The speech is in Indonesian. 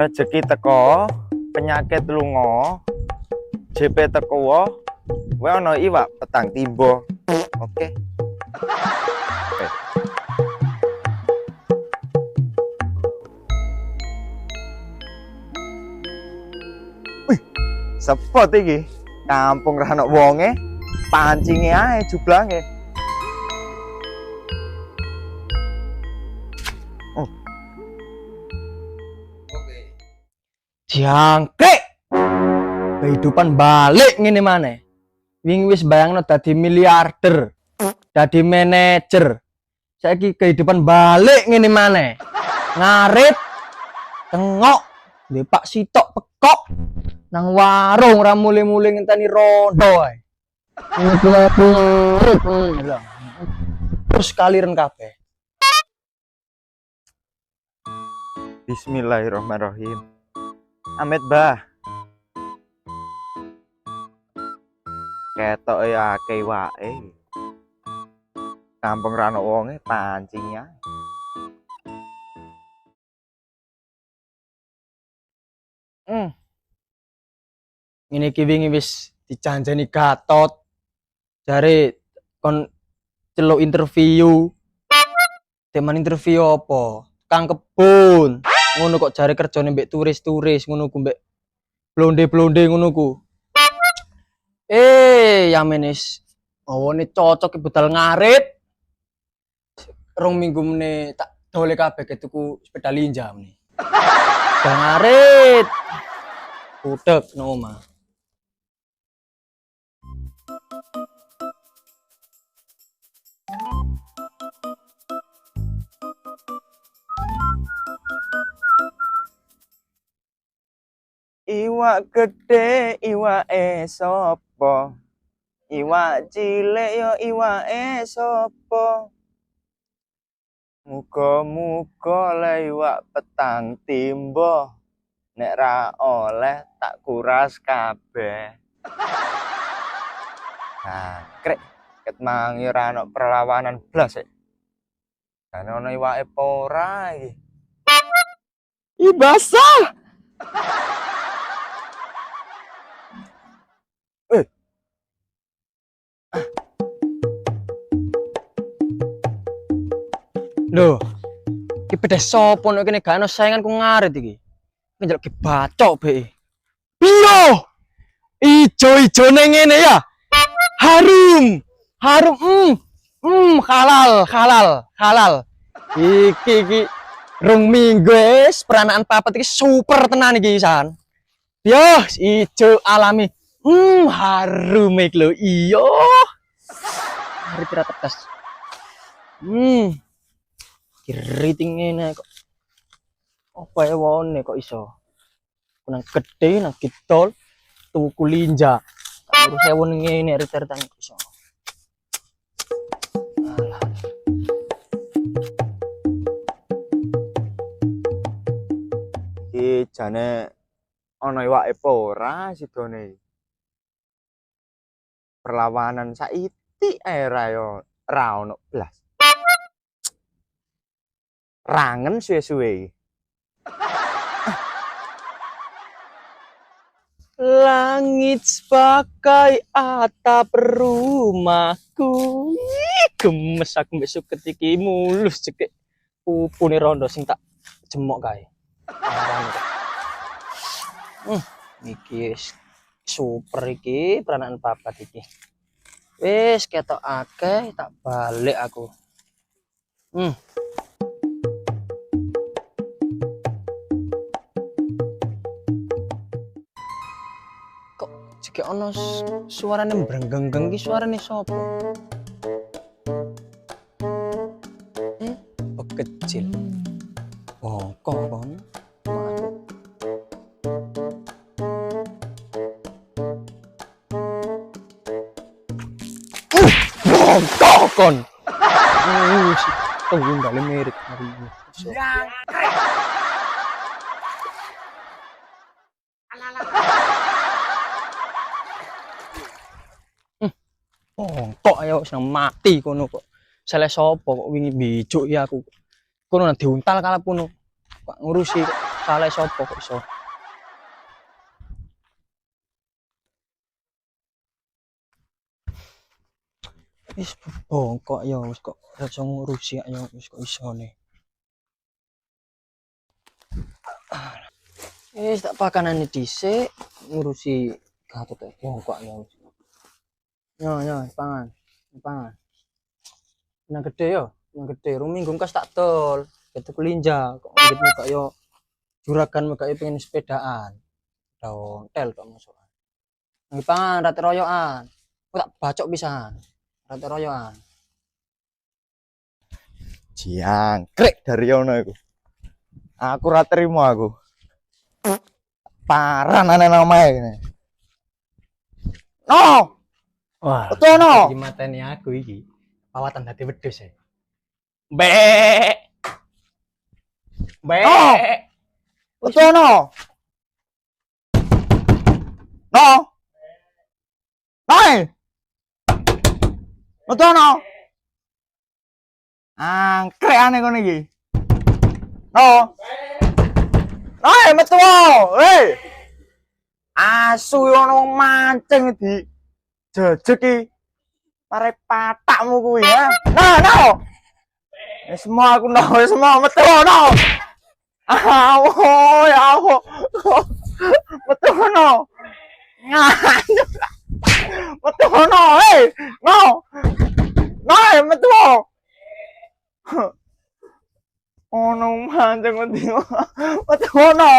Rezeki teko, penyakit lunga, JP teko wae ana iwak petang timba. Oke. Wih, sepot iki. Kampung ra ono wonge, pancinge ae jublange. Jangkrik. Kehidupan balik ngene maneh. Wingi wis bayangno dadi miliarder, dadi manajer. Saiki kehidupan balik ngene maneh. Ngarit, tengok, ndek Pak Sitok pekok nang warung ra mule-mule ngenteni rondo ae. Terus kaliren kabeh. Bismillahirrahmanirrahim. Amit bah. Ketok ya akeh wae. Kampung ra ono wonge pancing ya. Ngene iki wingi wis dijanjeni Gatot. Jare kon celuk interview. Teman interview apa? Kang kebun. Ngono kok jare kerjane mbek turis-turis ngono ku mbek blonde-blonde ngono ku. Yamenis. Awone cocok budal ngarit. Rong minggu meneh tak dole kabeh tuku sepeda linja meneh. Budal ngarit. Budek nang omah. Iwak gede, iwake sapa? Iwak cilik yo iwake sapa? Muga-muga le iwak petang timba. Nek ra oleh tak kuras kabeh. Nah, krek ket mangi ora ono perlawanan blas e. Kan ono iwake apa ora iki. Ih basah. Lho, iki pedes sopo nek kene gak ono saingan ku ngarit iki. Njaluk ki bacok be. Piyo? Ijo-ijone ngene ya. Harum. Harum. Halal. Iki rong minggu wis peranaan papat iki super tenan iki san. Yo, ijo alami. Harum iki lho. Iya. Hari pira tetes. Keriting ngene kok. Apa ya wone kok iso? Nang gede nang kidol tuku linja. Urus sewu ngene riter-ritan iso. Alah. Iki jane ono iwake apa ora sidone. Perlawanan saiki ae ra ono blas. Rangen suwe-suwe. Langit sebagai atap rumahku. Gemes aku mbek suket iki mulus cekek pupune rondo sing tak jemok kae. Iki super iki peranaan papat iki. Wis ketok akeh tak balik aku. Jek ono suarane mbrenggeng ki suarane sapa? Kecil. Kok kon? Kon. Tunggu ndale mirip hari ini. Kok ayo seneng mati kono kok. Sele sapa kok wingi bijuk ya aku. Kono nang diuntal kala puno. Kok ngurusi kok. salah sopo kok iso. Wis bongkok ya wis kok iso ngurusi ya wis kok isone. Wis tak pakanane dhisik ngurusi Gatot bongkok ya wis. Yo pangan. Pangan. Nang gede yo, nang gede rung minggu kas tak tol. Gitu kelinja kok ngit muka yo juragan muka yo pengen sepedaan. Daun tel kok masuk. Nang pangan rate royokan. Kok tak bacok pisan. Rate royokan. Jangkrik dari ono iku. Aku ora trimo aku. Parah nane namae ngene. No. Wah, Betul no. iki mateni aku iki. Pawatan dadi wedhus e. Mbek. Mbek. No. Betul no. No. Hai. Betul no. Angkrek aneh kono iki. No. Hai, metu. Hei. Asu ono mancing di jejeg iki. Pare patakmu kuwi ya. No. Semua aku no, semua metu no. Ya Allah. Metu no. Nganjuk. Metu no, hei. No. No, metu. Ono mancing metu. Metu no.